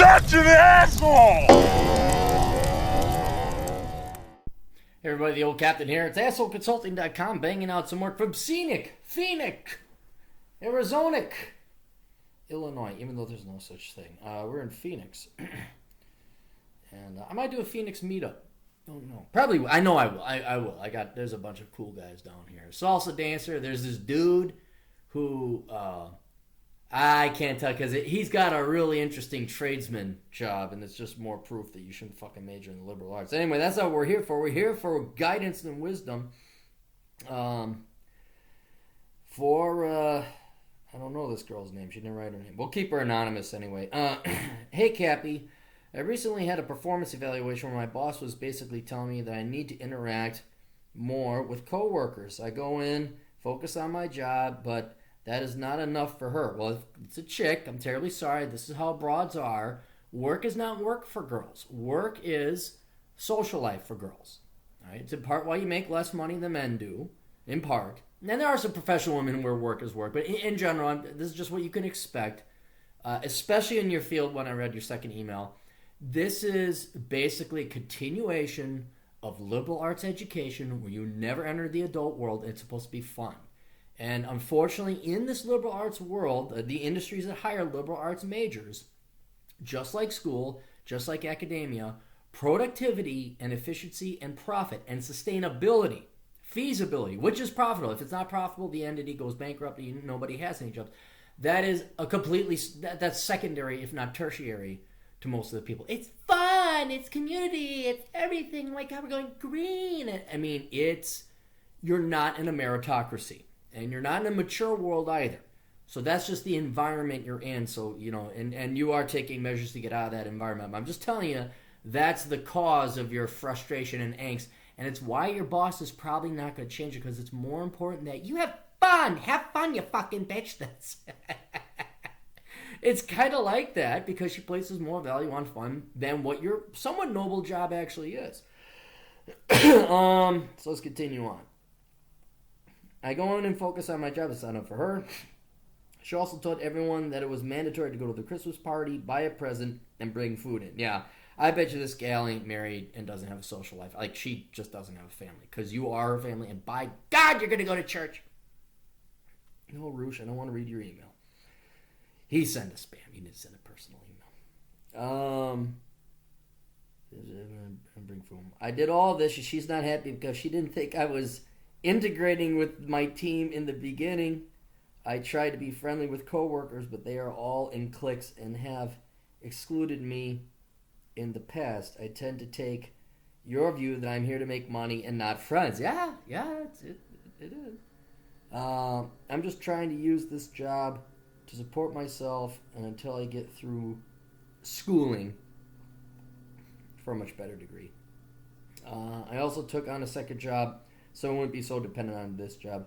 such an asshole! Hey everybody, the old captain here. It's assholeconsulting.com banging out some work from Phoenix, Arizona, Illinois, even though there's no such thing. We're in Phoenix. And I might do a Phoenix meetup. Don't know. Probably, I know I will. I will. There's a bunch of cool guys down here. Salsa dancer. There's this dude who, I can't tell because he's got a really interesting tradesman job, and it's just more proof that you shouldn't fucking major in the liberal arts. Anyway, that's what we're here for. We're here for guidance and wisdom. I don't know this girl's name. She didn't write her name. We'll keep her anonymous anyway. Hey, Cappy. I recently had a performance evaluation where my boss was basically telling me that I need to interact more with coworkers. I go in, focus on my job, but that is not enough for her. Well, if it's a chick, I'm terribly sorry. This is how broads are. Work is not work for girls. Work is social life for girls. All right? It's in part why you make less money than men do, in part. And there are some professional women where work is work, but in general, this is just what you can expect, especially in your field when I read your second email. This is basically a continuation of liberal arts education where you never enter the adult world. It's supposed to be fun. And unfortunately, in this liberal arts world, the industries that hire liberal arts majors, just like school, just like academia, productivity and efficiency and profit and sustainability, feasibility, which is profitable. If it's not profitable, the entity goes bankrupt, nobody has any jobs. That is a completely, that's secondary, if not tertiary, to most of the people. It's fun, it's community, it's everything, like how we're going green. I mean, you're not in a meritocracy. And you're not in a mature world either. So that's just the environment you're in. So, and you are taking measures to get out of that environment. I'm just telling you, that's the cause of your frustration and angst. And it's why your boss is probably not going to change it, because it's more important that you have fun. Have fun, you fucking bitch. It's kind of like that because she places more value on fun than what your somewhat noble job actually is. So let's continue on. I go in and focus on my job. It's not enough for her. She also told everyone that it was mandatory to go to the Christmas party, buy a present, and bring food in. Yeah, I bet you this gal ain't married and doesn't have a social life. Like, she just doesn't have a family. Because you are a family, and by God, you're going to go to church. No, Roosh, I don't want to read your email. He sent a spam. He didn't send a personal email. Bring food. I did all this, and she's not happy because she didn't think I was integrating with my team in the beginning. I tried to be friendly with coworkers, but they are all in cliques and have excluded me in the past. I tend to take your view that I'm here to make money and not friends. Yeah, it is. I'm just trying to use this job to support myself and until I get through schooling for a much better degree. I also took on a second job so I wouldn't be so dependent on this job.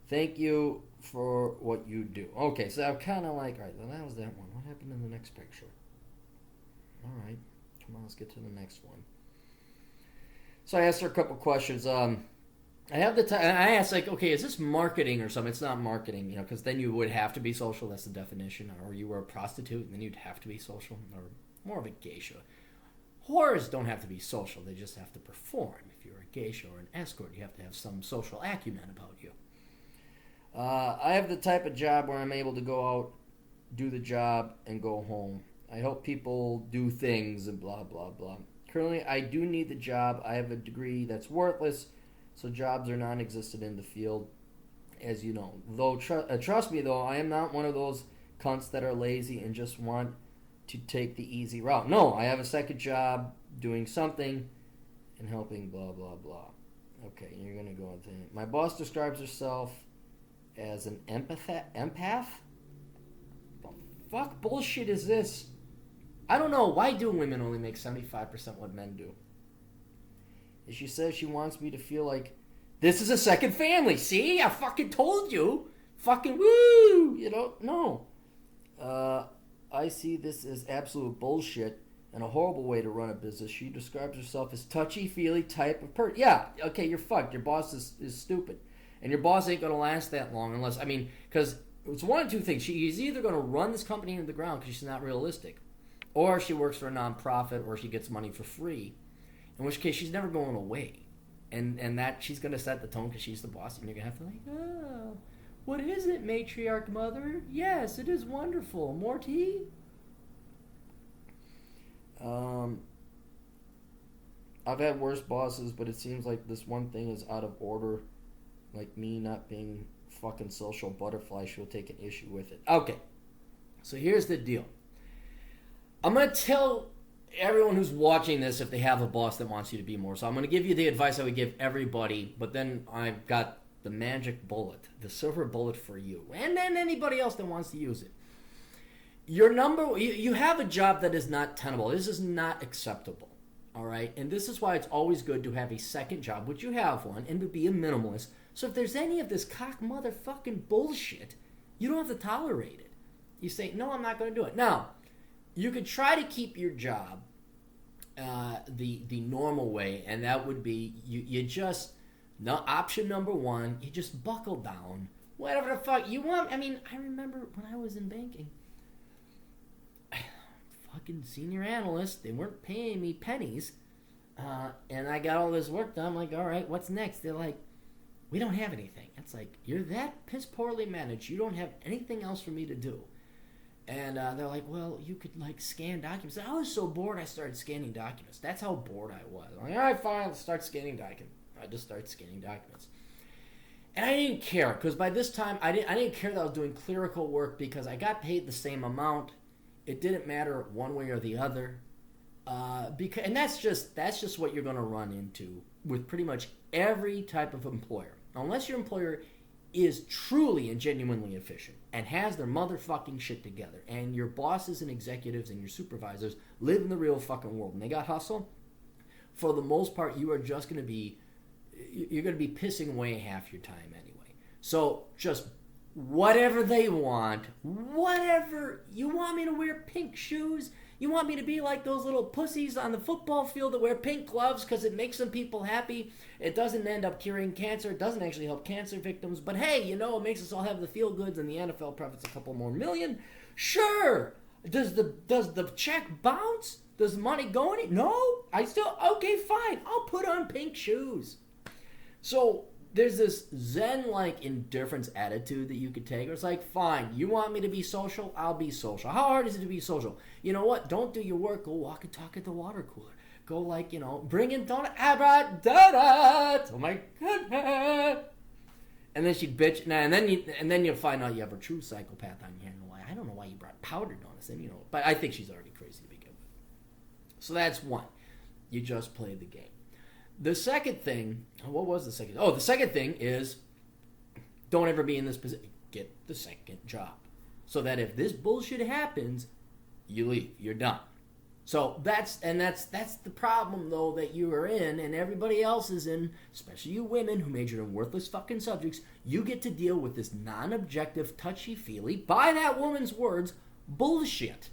Thank you for what you do. Okay, so I'm kind of like, all right, well, that was that one. What happened in the next picture? All right, come on, let's get to the next one. So I asked her a couple questions. I have the time. I asked, like, okay, is this marketing or something? It's not marketing, because then you would have to be social. That's the definition. Or you were a prostitute, and then you'd have to be social. Or more of a geisha. Whores don't have to be social. They just have to perform. If you're a geisha or an escort, you have to have some social acumen about you. I have the type of job where I'm able to go out, do the job, and go home. I help people do things and blah, blah, blah. Currently, I do need the job. I have a degree that's worthless, so jobs are non-existent in the field, as you know. Though, trust me, though, I am not one of those cunts that are lazy and just want to take the easy route. No, I have a second job doing something and helping blah, blah, blah. Okay, you're going to go on thing. My boss describes herself as an empath? The fuck bullshit is this? I don't know. Why do women only make 75% what men do? And she says she wants me to feel like this is a second family. See? I fucking told you. Fucking woo! No. I see this as absolute bullshit and a horrible way to run a business. She describes herself as touchy-feely type of person. Yeah, okay, you're fucked. Your boss is stupid. And your boss ain't going to last that long unless, because it's one of two things. She's either going to run this company into the ground because she's not realistic, Or she works for a nonprofit, or she gets money for free, in which case she's never going away. And that she's going to set the tone because she's the boss, and you're going to have to like, oh, what is it, matriarch mother? Yes, it is wonderful. More tea? I've had worse bosses, but it seems like this one thing is out of order. Like me not being fucking social butterfly, she'll take an issue with it. Okay, so here's the deal. I'm going to tell everyone who's watching this if they have a boss that wants you to be more. So I'm going to give you the advice I would give everybody, but then I've got the magic bullet, the silver bullet for you, and then anybody else that wants to use it. You have a job that is not tenable. This is not acceptable. All right, and this is why it's always good to have a second job, which you have one, and to be a minimalist. So if there's any of this cock motherfucking bullshit, you don't have to tolerate it. You say, no, I'm not going to do it. Now, you could try to keep your job the normal way, and that would be you just, no, option number one, you just buckle down. Whatever the fuck you want. I mean, I remember when I was in banking, fucking senior analyst, they weren't paying me pennies, and I got all this work done. I'm like, all right, what's next? They're like, we don't have anything. It's like, you're that piss poorly managed, you don't have anything else for me to do. And they're like, well, you could like scan documents. I was so bored I started scanning documents. That's how bored I was. I'm like, all right, fine, let's start scanning documents. I just started scanning documents. And I didn't care, because by this time I didn't care that I was doing clerical work, because I got paid the same amount. It didn't matter one way or the other, and that's just what you're going to run into with pretty much every type of employer. Unless your employer is truly and genuinely efficient and has their motherfucking shit together, and your bosses and executives and your supervisors live in the real fucking world and they got hustle, for the most part, you're going to be pissing away half your time anyway. So just whatever they want, whatever. You want me to wear pink shoes? You want me to be like those little pussies on the football field that wear pink gloves because it makes some people happy? It doesn't end up curing cancer. It doesn't actually help cancer victims. But hey, it makes us all have the feel-goods, and the NFL profits a couple more million. Sure. Does the check bounce? Does the money go in it? No. Okay, fine. I'll put on pink shoes. So there's this zen-like indifference attitude that you could take. It's like, fine, you want me to be social? I'll be social. How hard is it to be social? You know what? Don't do your work. Go walk and talk at the water cooler. Go bring in donut. I brought donuts. Oh my goodness. And then she'd bitch. And then you'll find out you have a true psychopath on your hand. I don't know why you brought powdered donuts in. But I think she's already crazy to begin with. So that's one. You just play the game. The second thing, what was the second? Oh, the second thing is, don't ever be in this position. Get the second job. So that if this bullshit happens, you leave. You're done. So that's the problem, though, that you are in and everybody else is in, especially you women who major in worthless fucking subjects. You get to deal with this non-objective, touchy-feely, by that woman's words, bullshit.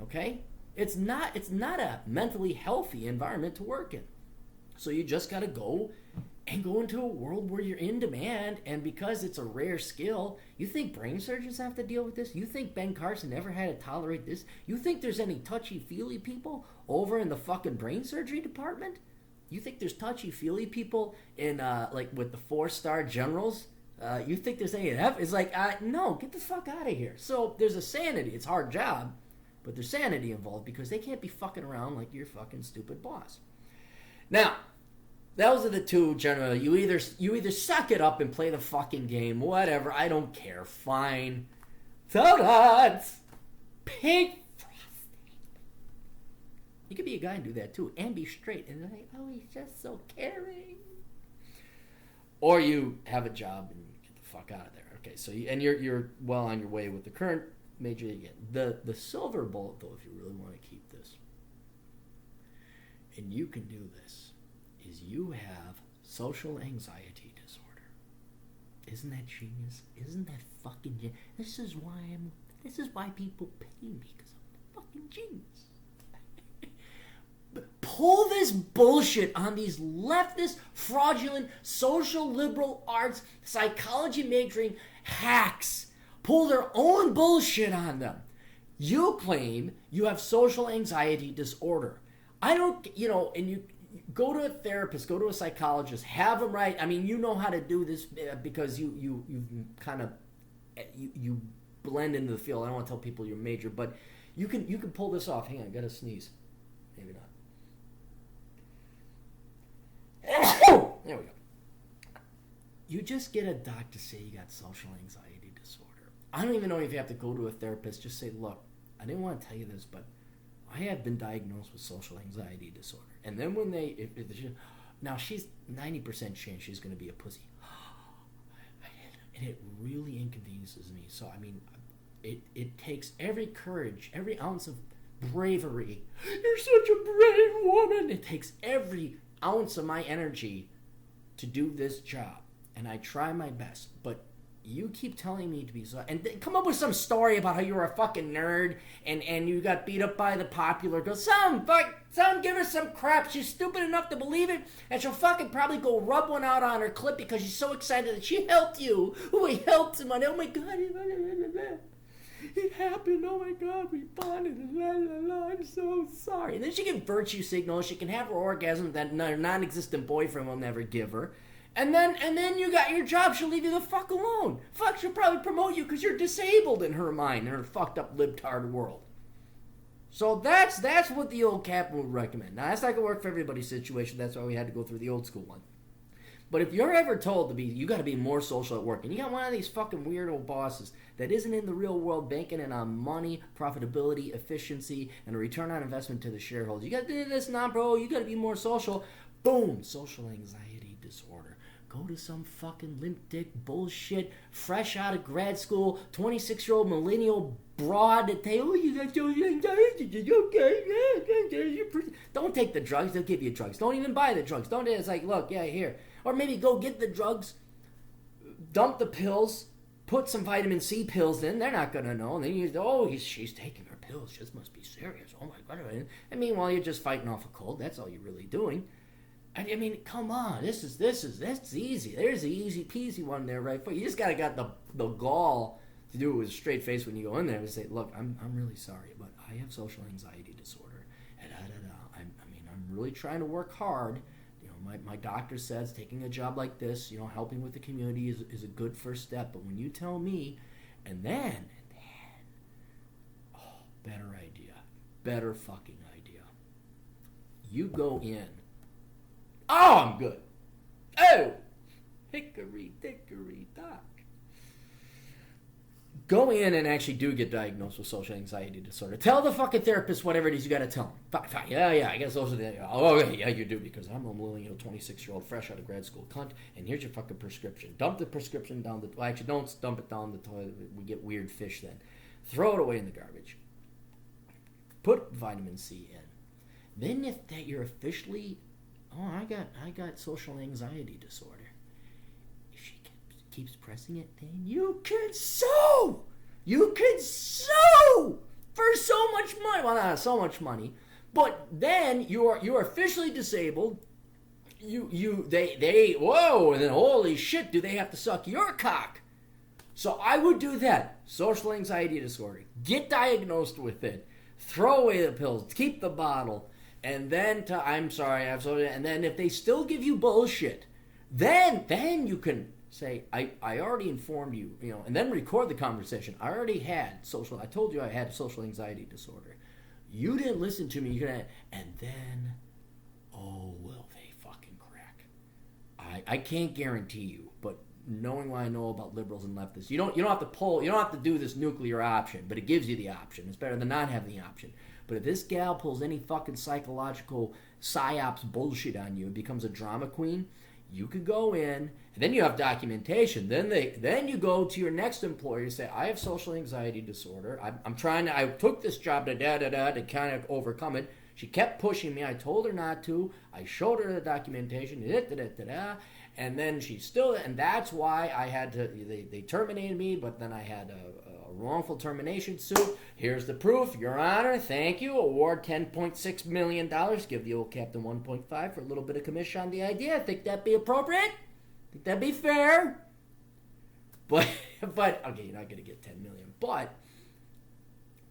Okay? It's not a mentally healthy environment to work in. So you just got to go into a world where you're in demand, and because it's a rare skill, you think brain surgeons have to deal with this? You think Ben Carson ever had to tolerate this? You think there's any touchy-feely people over in the fucking brain surgery department? You think there's touchy-feely people in, with the 4-star generals? You think there's any of that? It's like, no, get the fuck out of here. So there's a sanity. It's a hard job, but there's sanity involved because they can't be fucking around like your fucking stupid boss. Now, those are the two generally. You either suck it up and play the fucking game, whatever. I don't care. Fine. Donuts. Pink frosting. You could be a guy and do that too, and be straight. And they're like, oh, he's just so caring. Or you have a job and get the fuck out of there. Okay, so you're well on your way with the current major you get. The silver bullet, though, if you really want to keep this, and you can do this, is you have social anxiety disorder. Isn't that genius? Isn't that fucking genius? This is why people pay me, because I'm a fucking genius. Pull this bullshit on these leftist, fraudulent, social liberal arts, psychology majoring hacks. Pull their own bullshit on them. You claim you have social anxiety disorder. I don't, and you go to a therapist, go to a psychologist, have them write. I mean, you know how to do this because you've kind of you blend into the field. I don't want to tell people you're major, but you can pull this off. Hang on, I gotta sneeze. Maybe not. There we go. You just get a doctor say you got social anxiety disorder. I don't even know if you have to go to a therapist. Just say, look, I didn't want to tell you this, but I have been diagnosed with social anxiety disorder. And then when now she's 90% chance she's going to be a pussy. And it really inconveniences me. So, I mean, it takes every courage, every ounce of bravery. You're such a brave woman. It takes every ounce of my energy to do this job. And I try my best. But you keep telling me to be so... And come up with some story about how you were a fucking nerd and you got beat up by the popular girl. Some give her some crap. She's stupid enough to believe it. And she'll fucking probably go rub one out on her clip because she's so excited that she helped you. Oh, I helped him. Oh, my God. It happened. Oh, my God. We bonded. La, la, la. I'm so sorry. And then she can virtue signal. She can have her orgasm that her non-existent boyfriend will never give her. And then you got your job. She'll leave you the fuck alone. Fuck, she'll probably promote you because you're disabled in her mind, in her fucked up libtard world. So that's what the old cap would recommend. Now, that's not going to work for everybody's situation. That's why we had to go through the old school one. But if you're ever told you got to be more social at work, and you got one of these fucking weirdo bosses that isn't in the real world banking in on money, profitability, efficiency, and a return on investment to the shareholders, you got to do this, bro, you got to be more social. Boom, social anxiety disorder. Go to some fucking limp dick bullshit, fresh out of grad school, 26-year-old millennial broad that they, you got social anxiety, okay, don't take the drugs, they'll give you drugs. Don't even buy the drugs. It's like, look, yeah, here. Or maybe go get the drugs, dump the pills, put some vitamin C pills in, they're not going to know. And then she's taking her pills, she must be serious. Oh my God. And meanwhile, you're just fighting off a cold, that's all you're really doing. I mean, come on, that's easy. There's the easy peasy one there, right? But you just got the gall to do it with a straight face when you go in there and say, look, I'm really sorry, but I have social anxiety disorder. And I'm really trying to work hard. My doctor says taking a job like this, helping with the community is a good first step. But when you tell me, and then, better idea, better fucking idea. You go in. Oh, I'm good. Oh, hickory dickory dock. Go in and actually do get diagnosed with social anxiety disorder. Tell the fucking therapist whatever it is you got to tell them. Fine. Yeah, I guess social anxiety. Oh, okay, yeah, you do because I'm a millennial 26-year-old fresh out of grad school cunt, and here's your fucking prescription. Dump the prescription down the... Well, actually, don't dump it down the toilet. We get weird fish then. Throw it away in the garbage. Put vitamin C in. Then if that you're officially... Oh, I got social anxiety disorder. If she keeps pressing it, then you can sue! You can sue! For so much money. Well, not so much money. But then you're officially disabled. They whoa, and then holy shit, do they have to suck your cock? So I would do that. Social anxiety disorder. Get diagnosed with it. Throw away the pills. Keep the bottle. And then I'm sorry, and then if they still give you bullshit, then you can say, I already informed you, and then record the conversation. I told you I had social anxiety disorder. You didn't listen to me, and then, oh, will they fucking crack. I can't guarantee you, but knowing what I know about liberals and leftists, you don't have to do this nuclear option, but it gives you the option. It's better than not having the option. But if this gal pulls any fucking psychological psyops bullshit on you and becomes a drama queen, you could go in, and then you have documentation. Then you go to your next employer and say, I have social anxiety disorder. I took this job to kind of overcome it. She kept pushing me. I told her not to. I showed her the documentation. And then she still, and that's why I had to, they terminated me, but then I had a wrongful termination suit. Here's the proof, Your Honor, thank you. Award $10.6 million. Give the old captain 1.5 for a little bit of commission on the idea. Think that'd be appropriate? Think that'd be fair? But okay, you're not going to get $10 million. But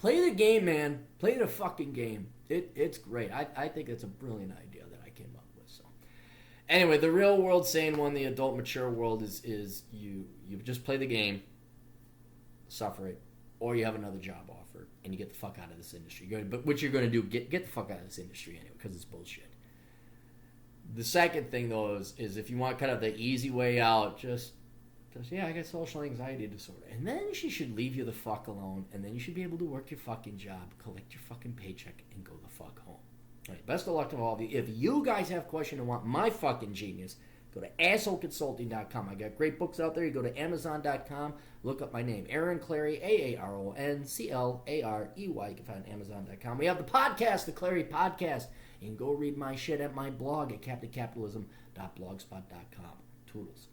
Play the game, man. Play the fucking game. It's great. I think it's a brilliant idea that I came up with. So, anyway, the real world sane one, the adult mature world is you just play the game, suffer it, or you have another job offer and you get the fuck out of this industry. But what you're going to do, get the fuck out of this industry anyway, because it's bullshit. The second thing, though, is if you want kind of the easy way out, just yeah, I got social anxiety disorder. And then she should leave you the fuck alone, and then you should be able to work your fucking job, collect your fucking paycheck, and go the fuck home. All right, best of luck to all of you. If you guys have questions and want my fucking genius, go to assholeconsulting.com. I got great books out there. You go to amazon.com, look up my name, Aaron Clarey, AARONCLAREY. You can find amazon.com. We have the podcast, the Clarey Podcast. You can go read my shit at my blog at captaincapitalism.blogspot.com. Toodles.